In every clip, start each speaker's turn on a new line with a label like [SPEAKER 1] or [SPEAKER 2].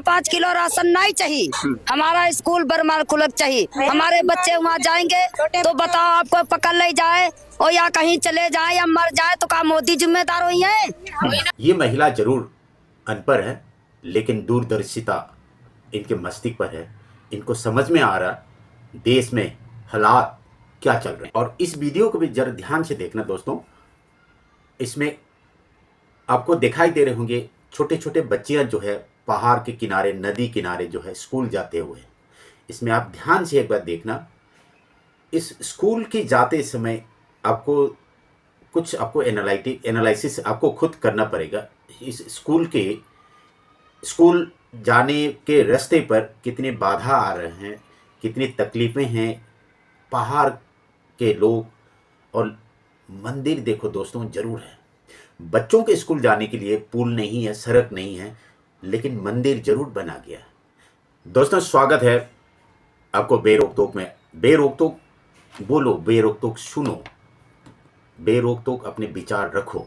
[SPEAKER 1] 5 kilo ration नहीं चाहिए। हमारा स्कूल बरमाल खुलक चाहिए। हमारे बच्चे वहाँ जाएंगे तो बताओ, आपको पकड़ ले जाए और या कहीं चले जाए या मर जाए तो क्या मोदी जिम्मेदार हुई है?
[SPEAKER 2] ये महिला जरूर अनपढ़ है, लेकिन दूरदर्शिता इनके मस्तिष्क पर है। इनको समझ में आ रहा देश में हालात क्या चल रहे हैं। और इस वीडियो को भी जरा ध्यान से देखना दोस्तों। इसमें आपको दिखाई दे रहे होंगे छोटे छोटे बच्चियां जो है पहाड़ के किनारे, नदी किनारे जो है स्कूल जाते हुए। इसमें आप ध्यान से एक बार देखना। इस स्कूल के जाते समय आपको कुछ एनालिसिस आपको खुद करना पड़ेगा। इस स्कूल जाने के रास्ते पर कितने बाधा आ रहे हैं, कितनी तकलीफ़ें हैं, पहाड़ के लोग। और मंदिर देखो दोस्तों, ज़रूर है। बच्चों के स्कूल जाने के लिए पुल नहीं है, सड़क नहीं है, लेकिन मंदिर ज़रूर बना गया है। दोस्तों स्वागत है आपको बेरोक टोक में। बेरोक टोक बोलो, बेरोक टोक सुनो, बेरोक टोक अपने विचार रखो।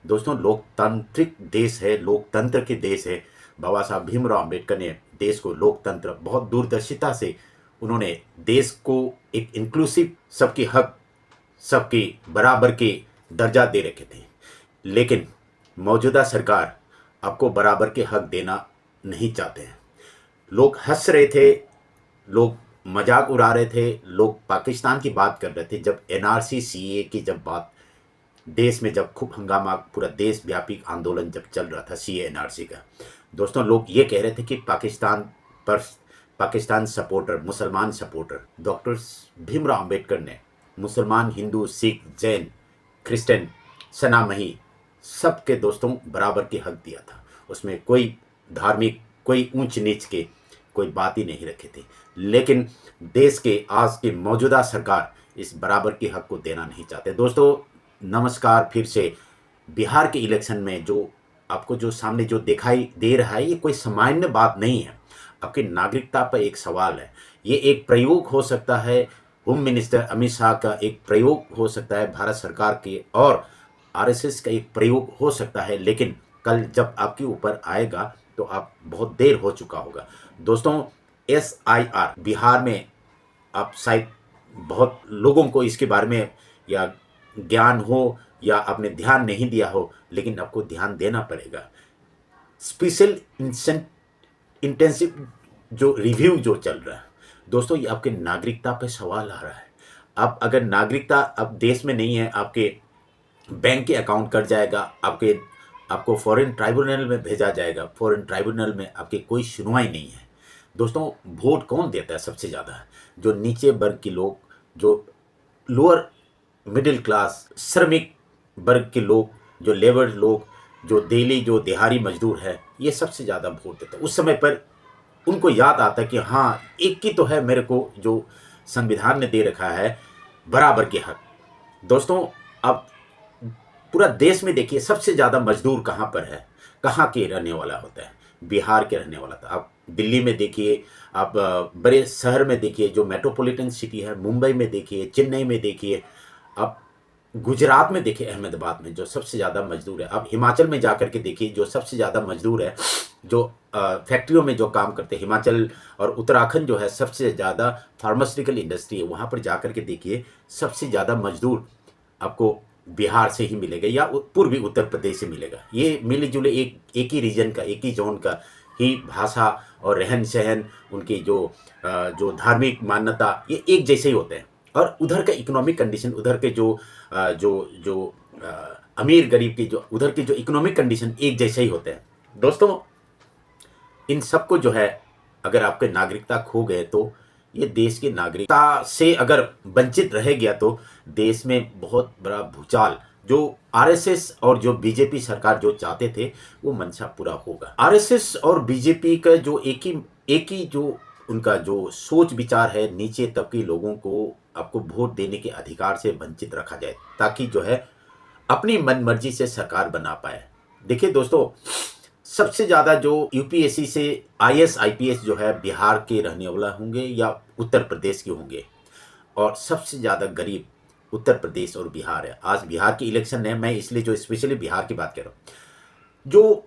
[SPEAKER 2] दोस्तों लोकतांत्रिक देश है, लोकतंत्र के देश है। बाबा साहब भीमराव अंबेडकर ने देश को लोकतंत्र बहुत दूरदर्शिता से उन्होंने देश को एक इंक्लूसिव, सबके हक, सबके बराबर के दर्जा दे रखे थे। लेकिन मौजूदा सरकार आपको बराबर के हक देना नहीं चाहते हैं। लोग हंस रहे थे, लोग मजाक उड़ा रहे थे, लोग पाकिस्तान की बात कर रहे थे। जब एनआरसी सीए की जब बात देश में, जब खूब हंगामा, पूरा देश व्यापी आंदोलन जब चल रहा था सीए एनआरसी का, दोस्तों लोग ये कह रहे थे कि पाकिस्तान सपोर्टर, मुसलमान सपोर्टर डॉक्टर भीमराव अंबेडकर ने मुसलमान, हिंदू, सिख, जैन, क्रिश्चियन, सनामही सबके दोस्तों बराबर के हक दिया था। उसमें कोई धार्मिक, कोई ऊंच नीच के कोई बात ही नहीं रखे थे। लेकिन देश के आज की मौजूदा सरकार इस बराबर के हक को देना नहीं चाहते। दोस्तों नमस्कार फिर से। बिहार के इलेक्शन में जो आपको जो सामने जो दिखाई दे रहा है, ये कोई सामान्य बात नहीं है। आपकी नागरिकता पर एक सवाल है। ये एक प्रयोग हो सकता है होम मिनिस्टर अमित शाह का, एक प्रयोग हो सकता है भारत सरकार के, और आरएसएस का एक प्रयोग हो सकता है। लेकिन कल जब आपके ऊपर आएगा तो आप बहुत देर हो चुका होगा। दोस्तों एसआईआर बिहार में, आप शायद बहुत लोगों को इसके बारे में या ज्ञान हो या आपने ध्यान नहीं दिया हो, लेकिन आपको ध्यान देना पड़ेगा। स्पेशल इंटेंसिव जो रिव्यू जो चल रहा है दोस्तों, ये आपके नागरिकता पे सवाल आ रहा है। आप अगर नागरिकता अब देश में नहीं है, आपके बैंक के अकाउंट कट जाएगा, आपको फॉरेन ट्राइब्यूनल में भेजा जाएगा। फॉरेन ट्राइब्यूनल में आपकी कोई सुनवाई नहीं है। दोस्तों वोट कौन देता है सबसे ज़्यादा? जो नीचे वर्ग के लोग, जो लोअर मिडिल क्लास, श्रमिक वर्ग के लोग, जो लेबर लोग, जो दिल्ली जो दिहाड़ी मजदूर है, ये सबसे ज़्यादा वोट देता है। उस समय पर उनको याद आता है कि हाँ, एक ही तो है मेरे को जो संविधान ने दे रखा है, बराबर के हक। दोस्तों अब पूरा देश में देखिए सबसे ज़्यादा मजदूर कहाँ पर है, कहाँ के रहने वाला होता है? बिहार के रहने वाला था। आप दिल्ली में देखिए, आप बड़े शहर में देखिए जो मेट्रोपॉलिटन सिटी है, मुंबई में देखिए, चेन्नई में देखिए, आप गुजरात में देखिए, अहमदाबाद में जो सबसे ज़्यादा मजदूर है। आप हिमाचल में जाकर के देखिए जो सबसे ज़्यादा मजदूर है, जो फैक्ट्रियों में जो काम करते हैं। हिमाचल और उत्तराखंड जो है सबसे ज़्यादा फार्मास्यूटिकल इंडस्ट्री है, वहाँ पर जाकर के देखिए सबसे ज़्यादा मजदूर आपको बिहार से ही मिलेगा या पूर्वी उत्तर प्रदेश से मिलेगा। ये मिले जुले एक ही रीजन का, एक ही जोन का ही भाषा और रहन सहन, उनकी जो धार्मिक मान्यता, ये एक जैसे ही होते हैं। और उधर का इकोनॉमिक कंडीशन, उधर के जो अमीर गरीब की जो उधर की जो इकोनॉमिक कंडीशन एक जैसे ही होते हैं। दोस्तों इन सबको जो है, अगर आपके नागरिकता खो गए तो ये देश की नागरिकता से अगर वंचित रह गया तो देश में बहुत बड़ा भूचाल, जो आरएसएस और जो बीजेपी सरकार जो चाहते थे वो मंशा पूरा होगा। आरएसएस और बीजेपी का जो एक ही जो उनका जो सोच विचार है, नीचे तबके लोगों को आपको वोट देने के अधिकार से वंचित रखा जाए, ताकि जो है अपनी मनमर्जी से सरकार बना पाए। देखिए दोस्तों, सबसे ज़्यादा जो यूपीएससी से आईएएस आईपीएस जो है बिहार के रहने वाला होंगे या उत्तर प्रदेश के होंगे, और सबसे ज़्यादा गरीब उत्तर प्रदेश और बिहार है। आज बिहार की इलेक्शन है, मैं इसलिए जो स्पेशली बिहार की बात कर रहा हूँ। जो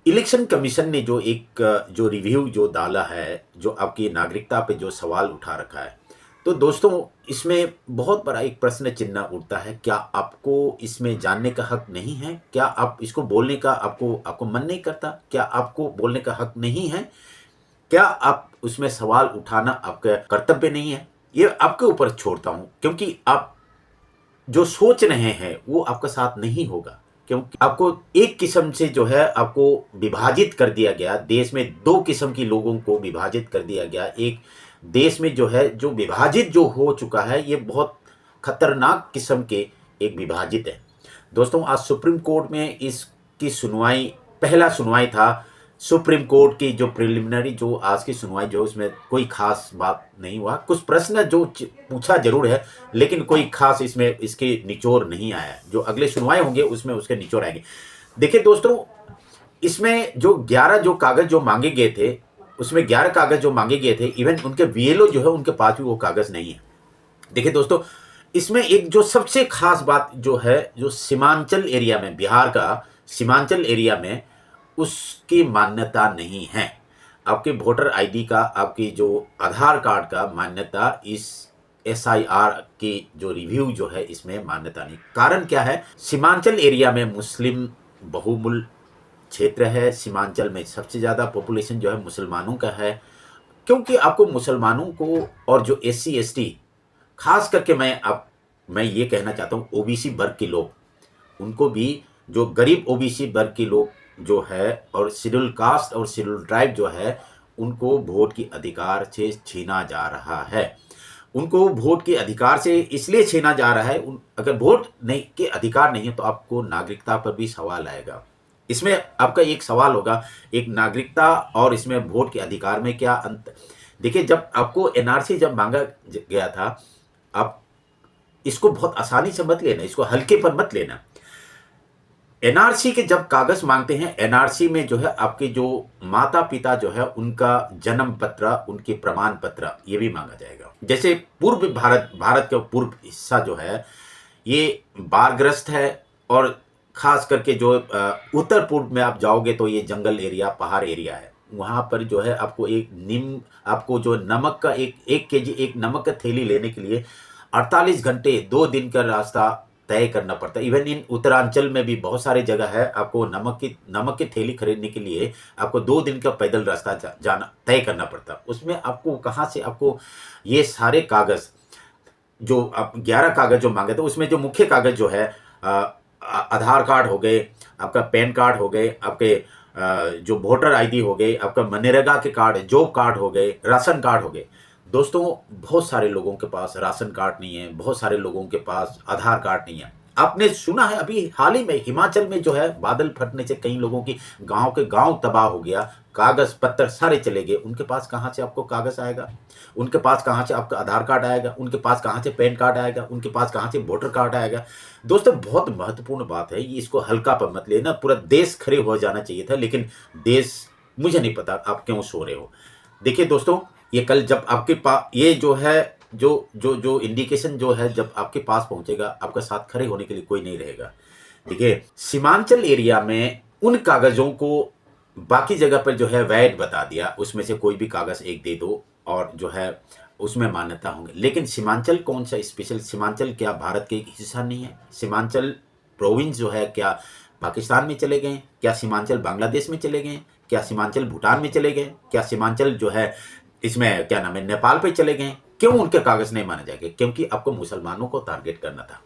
[SPEAKER 2] इलेक्शन कमीशन ने जो एक जो रिव्यू जो डाला है, जो आपकी नागरिकता पे जो सवाल उठा रखा है, तो दोस्तों इसमें बहुत बड़ा एक प्रश्न चिन्ह उठता है। क्या आपको इसमें जानने का हक नहीं है? क्या आप इसको बोलने का आपको आपको मन नहीं करता? क्या आपको बोलने का हक नहीं है? क्या आप उसमें सवाल उठाना आपका कर्तव्य नहीं है? ये आपके ऊपर छोड़ता हूं, क्योंकि आप जो सोच रहे हैं वो आपका साथ नहीं होगा, क्योंकि आपको एक किस्म से जो है आपको विभाजित कर दिया गया। देश में दो किस्म की लोगों को विभाजित कर दिया गया। एक देश में जो है जो विभाजित जो हो चुका है, ये बहुत खतरनाक किस्म के एक विभाजित है। दोस्तों आज सुप्रीम कोर्ट में इसकी सुनवाई, पहला सुनवाई था सुप्रीम कोर्ट की। जो प्रिलिमिनरी जो आज की सुनवाई जो उसमें कोई खास बात नहीं हुआ। कुछ प्रश्न जो पूछा जरूर है, लेकिन कोई खास इसमें इसके निचोड़ नहीं आया। जो अगले सुनवाई होंगे उसमें उसके निचोड़ आएंगे। देखिए दोस्तों, इसमें जो 11 जो कागज जो मांगे गए थे, उसमें 11 कागज जो मांगे गए थे, इवन उनके बीएलओ जो है उनके पास भी वो कागज नहीं है। देखिए दोस्तों, इसमें एक जो सबसे खास बात जो है, जो सीमांचल एरिया में, बिहार का सीमांचल एरिया में उसकी मान्यता नहीं है। आपके वोटर आईडी का, आपकी जो आधार कार्ड का मान्यता इस एसआईआर की जो रिव्यू जो है इसमें मान्यता नहीं। कारण क्या है? सीमांचल एरिया में मुस्लिम बहुमूल क्षेत्र है। सीमांचल में सबसे ज़्यादा पॉपुलेशन जो है मुसलमानों का है, क्योंकि आपको मुसलमानों को और जो एससी एसटी, खास करके मैं ये कहना चाहता हूँ ओबीसी वर्ग के लोग, उनको भी, जो गरीब ओबीसी वर्ग के लोग जो है और शेड्यूल कास्ट और शेड्यूल ट्राइब जो है, उनको वोट की अधिकार से छीना जा रहा है। उनको वोट के अधिकार से इसलिए छीना जा रहा है, अगर वोट नहीं के अधिकार नहीं है तो आपको नागरिकता पर भी सवाल आएगा। इसमें आपका एक सवाल होगा, एक नागरिकता और इसमें वोट के अधिकार में क्या अंतर? देखिए, जब आपको एनआरसी जब मांगा गया था, आप इसको बहुत आसानी से मत लेना, इसको हल्के पर मत लेना। एनआरसी के जब कागज मांगते हैं, एनआरसी में जो है आपके जो माता पिता जो है उनका जन्म पत्र, उनके प्रमाण पत्र, ये भी मांगा जाएगा। जैसे पूर्व भारत का पूर्व हिस्सा जो है ये बाढ़ग्रस्त है, और खास करके जो उत्तर पूर्व में आप जाओगे तो ये जंगल एरिया, पहाड़ एरिया है। वहाँ पर जो है आपको जो नमक का एक केजी एक नमक का थैली लेने के लिए 48 घंटे 2 दिन का रास्ता तय करना पड़ता है। इवन इन उत्तरांचल में भी बहुत सारी जगह है, आपको नमक की थैली खरीदने के लिए आपको 2 दिन का पैदल रास्ता जाना तय करना पड़ता है। उसमें आपको कहाँ से आपको ये सारे कागज जो आप 11 कागज जो मांगे थे, उसमें जो मुख्य कागज जो है आधार कार्ड हो गए, आपका पैन कार्ड हो गए, आपके जो वोटर आईडी हो गए, आपका मनरेगा के कार्ड, जॉब कार्ड हो गए, राशन कार्ड हो गए। दोस्तों बहुत सारे लोगों के पास राशन कार्ड नहीं है, बहुत सारे लोगों के पास आधार कार्ड नहीं है। आपने सुना है अभी हाल ही में हिमाचल में जो है बादल फटने से कई लोगों की गांव के गांव तबाह हो गया, कागज पत्तर सारे चले गए। उनके पास कहां से आपको कागज आएगा? उनके पास कहां से आपका आधार कार्ड आएगा? उनके पास कहां से पैन कार्ड आएगा? उनके पास कहां से वोटर कार्ड आएगा? दोस्तों बहुत महत्वपूर्ण बात है, ये इसको हल्का पर मत लेना। पूरा देश खड़े हो जाना चाहिए था, लेकिन देश, मुझे नहीं पता आप क्यों सो रहे हो। देखिए दोस्तों, ये कल जब आपके पास ये जो है जो इंडिकेशन जो है जब आपके पास पहुंचेगा, आपका साथ खड़े होने के लिए कोई नहीं रहेगा। देखिए, सीमांचल एरिया में उन कागजों को बाकी जगह पर जो है वैध बता दिया, उसमें से कोई भी कागज एक दे दो और जो है उसमें मान्यता होंगे। लेकिन सीमांचल कौन सा स्पेशल? सीमांचल क्या भारत के एक हिस्सा नहीं है? सीमांचल प्रोविंस जो है क्या पाकिस्तान में चले गए? क्या सीमांचल बांग्लादेश में चले गए? क्या सीमांचल भूटान में चले गए? क्या सीमांचल जो है इसमें क्या नाम है नेपाल पे चले गए? क्यों उनके कागज नहीं माने जाएंगे? क्योंकि आपको मुसलमानों को टारगेट करना था,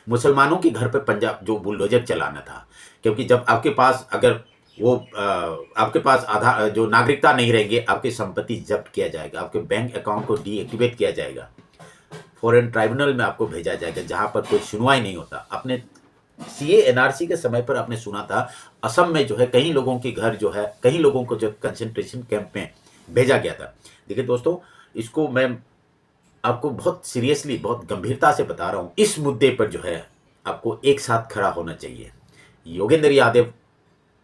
[SPEAKER 2] मुसलमानों की घर पे पंजाब जो बुलडोजर चलाना था। क्योंकि जब आपके पास अगर वो आपके पास आधार जो नागरिकता नहीं रहेंगे, आपकी संपत्ति जब्त किया जाएगा, आपके बैंक अकाउंट को डीएक्टिवेट किया जाएगा, फॉरेन ट्राइब्यूनल में आपको भेजा जाएगा जहां पर कोई सुनवाई नहीं होता। आपने सीए एनआरसी के समय पर आपने सुना था असम में जो है कई लोगों के घर जो है, कई लोगों को जो कंसंट्रेशन कैंप में भेजा गया था। देखिए दोस्तों, इसको मैं आपको बहुत सीरियसली, बहुत गंभीरता से बता रहा हूं। इस मुद्दे पर जो है आपको एक साथ खड़ा होना चाहिए। योगेंद्र यादव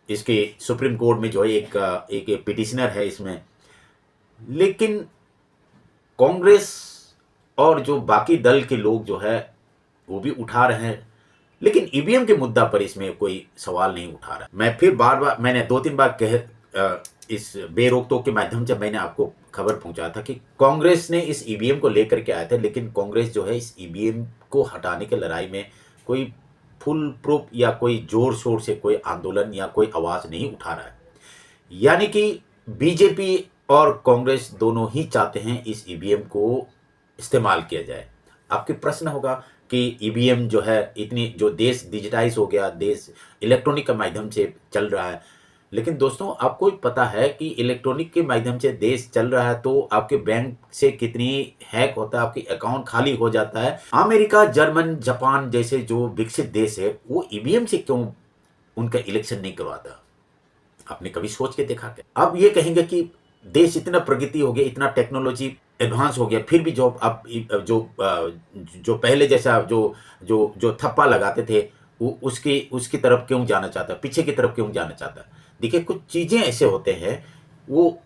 [SPEAKER 2] इसके सुप्रीम कोर्ट में जो है एक पिटिशनर है इसमें, लेकिन कांग्रेस और जो बाकी दल के लोग जो है वो भी उठा रहे हैं। लेकिन ईवीएम के मुद्दा पर इसमें कोई सवाल नहीं उठा रहा। मैं फिर बार बार, मैंने 2-3 बार इस बेरोक टोक के माध्यम से मैंने आपको खबर पहुंचाया था कि कांग्रेस ने इस ईवीएम को लेकर के आया था, लेकिन कांग्रेस जो है इस ईवीएम को हटाने की लड़ाई में कोई फुल प्रूफ या कोई जोर शोर से कोई आंदोलन या कोई आवाज़ नहीं उठा रहा है। यानी कि बीजेपी और कांग्रेस दोनों ही चाहते हैं इस ईवीएम को इस्तेमाल किया जाए। आपके प्रश्न होगा कि ईवीएम जो है, इतनी जो देश डिजिटाइज हो गया, देश इलेक्ट्रॉनिक के माध्यम से चल रहा है, लेकिन दोस्तों आपको पता है कि इलेक्ट्रॉनिक के माध्यम से देश चल रहा है तो आपके बैंक से कितनी हैक होता है, आपकी अकाउंट खाली हो जाता है। अमेरिका, जर्मन, जापान जैसे जो विकसित देश है वो ईवीएम से क्यों उनका इलेक्शन नहीं करवाता? आपने कभी सोच के देखा क्या? अब ये कहेंगे कि देश इतना प्रगति हो गया, इतना टेक्नोलॉजी एडवांस हो गया, फिर भी जो अब जो पहले जैसा जो जो जो थप्पा लगाते थे वो उसकी तरफ क्यों जाना चाहता, पीछे की तरफ क्यों जाना चाहता? देखिए, कुछ चीज़ें ऐसे होते हैं, वो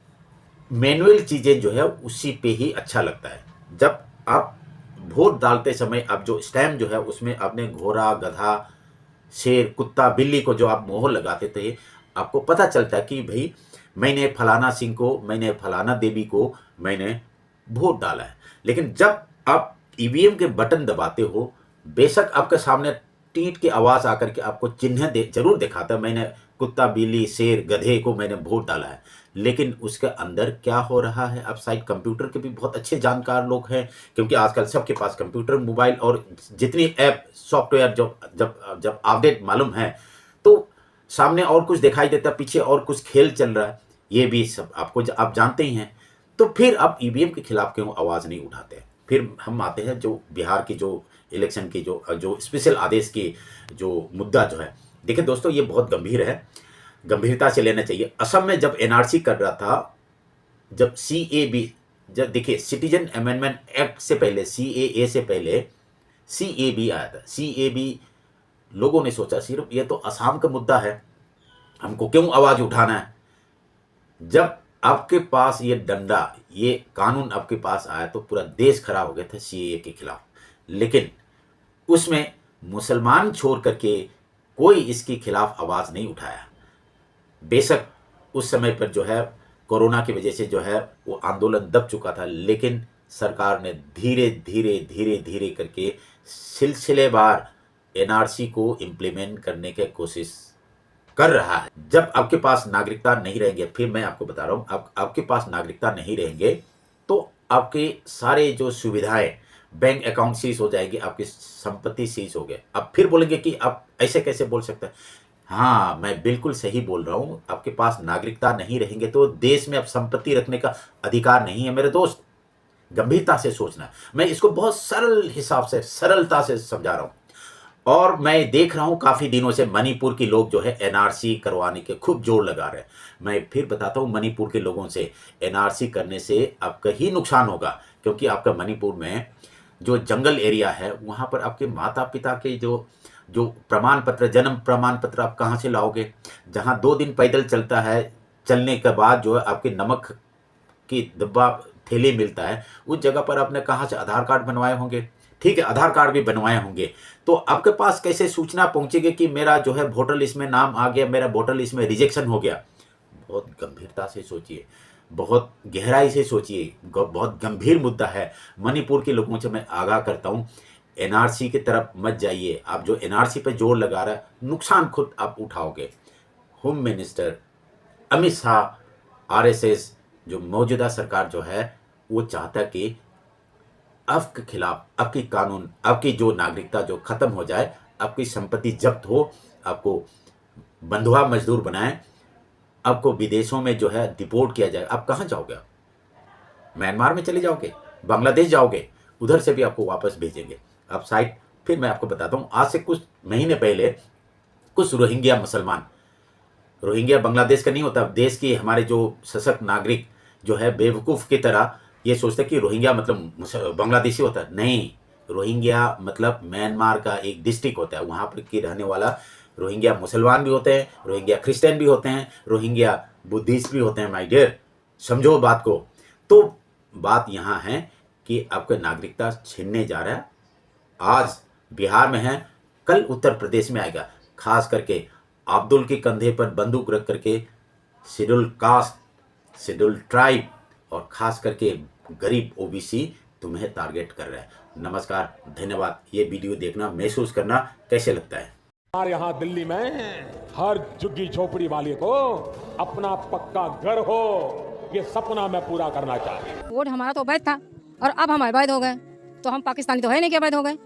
[SPEAKER 2] मैनुअल चीज़ें जो है उसी पे ही अच्छा लगता है। जब आप वोट डालते समय आप जो स्टैम्प जो है उसमें आपने घोड़ा, गधा, शेर, कुत्ता, बिल्ली को जो आप मोहर लगाते थे, आपको पता चलता है कि भाई मैंने फलाना सिंह को, मैंने फलाना देवी को मैंने वोट डाला है। लेकिन जब आप ईवीएम के बटन दबाते हो, बेशक आपके सामने टीट की आवाज़ आकर के आपको चिन्ह जरूर दिखाता है, मैंने कुत्ता, बिल्ली, शेर, गधे को मैंने वोट डाला है, लेकिन उसके अंदर क्या हो रहा है? अब शायद कंप्यूटर के भी बहुत अच्छे जानकार लोग हैं, क्योंकि आजकल सबके पास कंप्यूटर, मोबाइल और जितनी ऐप, सॉफ्टवेयर जब जब अपडेट मालूम है तो सामने और कुछ दिखाई देता है, पीछे और कुछ खेल चल रहा है। ये भी सब आपको आप जानते ही हैं। तो फिर आप ईवीएम के खिलाफ क्यों आवाज़ नहीं उठाते? फिर हम आते हैं जो बिहार की जो इलेक्शन की जो स्पेशल आदेश की जो मुद्दा जो है। देखिए दोस्तों, ये बहुत गंभीर है, गंभीरता से लेना चाहिए। असम में जब एनआरसी कर रहा था, जब सीएबी, जब देखिए सिटीजन अमेंडमेंट एक्ट से पहले, सीएए से पहले सीएबी आया था। सीएबी लोगों ने सोचा सिर्फ ये तो असम का मुद्दा है, हमको क्यों आवाज़ उठाना है? जब आपके पास ये डंडा, ये कानून आपके पास आया तो पूरा देश खड़ा हो गया था सीएए के खिलाफ, लेकिन उसमें मुसलमान छोड़ करके कोई इसके खिलाफ आवाज़ नहीं उठाया। बेशक उस समय पर जो है कोरोना की वजह से जो है वो आंदोलन दब चुका था, लेकिन सरकार ने धीरे धीरे धीरे धीरे करके सिलसिलेवार एनआरसी को इम्प्लीमेंट करने की कोशिश कर रहा है। जब आपके पास नागरिकता नहीं रहेंगे, फिर मैं आपको बता रहा हूँ, आपके पास नागरिकता नहीं रहेंगे तो आपके सारे जो सुविधाएं, बैंक अकाउंट सीज हो जाएगी, आपकी संपत्ति सीज हो गए। अब फिर बोलेंगे कि आप ऐसे कैसे बोल सकते हैं? हाँ, मैं बिल्कुल सही बोल रहा हूँ। आपके पास नागरिकता नहीं रहेंगे तो देश में अब संपत्ति रखने का अधिकार नहीं है मेरे दोस्त। गंभीरता से सोचना, मैं इसको बहुत सरल हिसाब से, सरलता से समझा रहा हूँ। और मैं देख रहा हूँ काफ़ी दिनों से मणिपुर के लोग जो है एनआरसी करवाने के खूब जोर लगा रहे हैं। मैं फिर बताता हूँ, मणिपुर के लोगों से एनआरसी करने से आपका ही नुकसान होगा, क्योंकि आपका मणिपुर में जो जंगल एरिया है वहाँ पर आपके माता पिता के जो प्रमाण पत्र, जन्म प्रमाण पत्र आप कहाँ से लाओगे? जहाँ 2 दिन पैदल चलता है, चलने के बाद जो है आपके नमक की डिब्बा थैली मिलता है, उस जगह पर आपने कहाँ से आधार कार्ड बनवाए होंगे? ठीक है, आधार कार्ड भी बनवाए होंगे, तो आपके पास कैसे सूचना पहुंचेगी कि मेरा जो है वोटर लिस्ट में नाम आ गया, मेरा वोटर लिस्ट में रिजेक्शन हो गया? बहुत गंभीरता से सोचिए, बहुत गहराई से सोचिए, बहुत गंभीर मुद्दा है। मणिपुर के लोगों से मैं आगाह करता हूँ, एनआरसी की तरफ मत जाइए। आप जो एनआरसी पर जोर लगा रहा है, नुकसान खुद आप उठाओगे। Home minister Amit Shah, RSS, जो मौजूदा सरकार जो है वो चाहता कि आपके खिलाफ, आपकी कानून, आपकी जो नागरिकता जो खत्म हो जाए, आपकी संपत्ति जब्त हो, आपको बंधुआ मजदूर बनाए, आपको विदेशों में जो है डिपोर्ट किया जाए। आप कहाँ जाओगे? म्यांमार में चले जाओगे, बांग्लादेश जाओगे, उधर से भी आपको वापस भेजेंगे। अब शायद फिर मैं आपको बताता हूँ, आज से कुछ महीने पहले कुछ रोहिंग्या मुसलमान, रोहिंग्या बांग्लादेश का नहीं होता, देश के हमारे जो सशक्त नागरिक जो है बेवकूफ़ की तरह ये सोचते कि रोहिंग्या मतलब बांग्लादेशी होता है। नहीं, रोहिंग्या मतलब म्यांमार का एक डिस्ट्रिक्ट होता है, वहाँ पर की रहने वाला रोहिंग्या मुसलमान भी होते हैं, रोहिंग्या क्रिश्चियन भी होते हैं, रोहिंग्या बुद्धिस्ट भी होते हैं। माय डियर, समझो बात को। तो बात यहाँ है कि आपका नागरिकता छीनने जा रहा है। आज बिहार में है, कल उत्तर प्रदेश में आएगा। खास करके अब्दुल के कंधे पर बंदूक रख करके शेड्यूल कास्ट, शेड्यूल ट्राइब और खास करके गरीब ओबीसी तुम्हें टारगेट कर रहा है। नमस्कार, धन्यवाद। ये वीडियो देखना, महसूस करना कैसे लगता है।
[SPEAKER 3] हमारे यहाँ दिल्ली में हर झुग्गी झोपड़ी वाले को अपना पक्का घर हो, ये सपना मैं पूरा करना चाहती हूँ।
[SPEAKER 4] वोट हमारा तो अवैध था और अब हम अवैध हो गए, तो हम पाकिस्तानी तो है नहीं कि अवैध हो गए।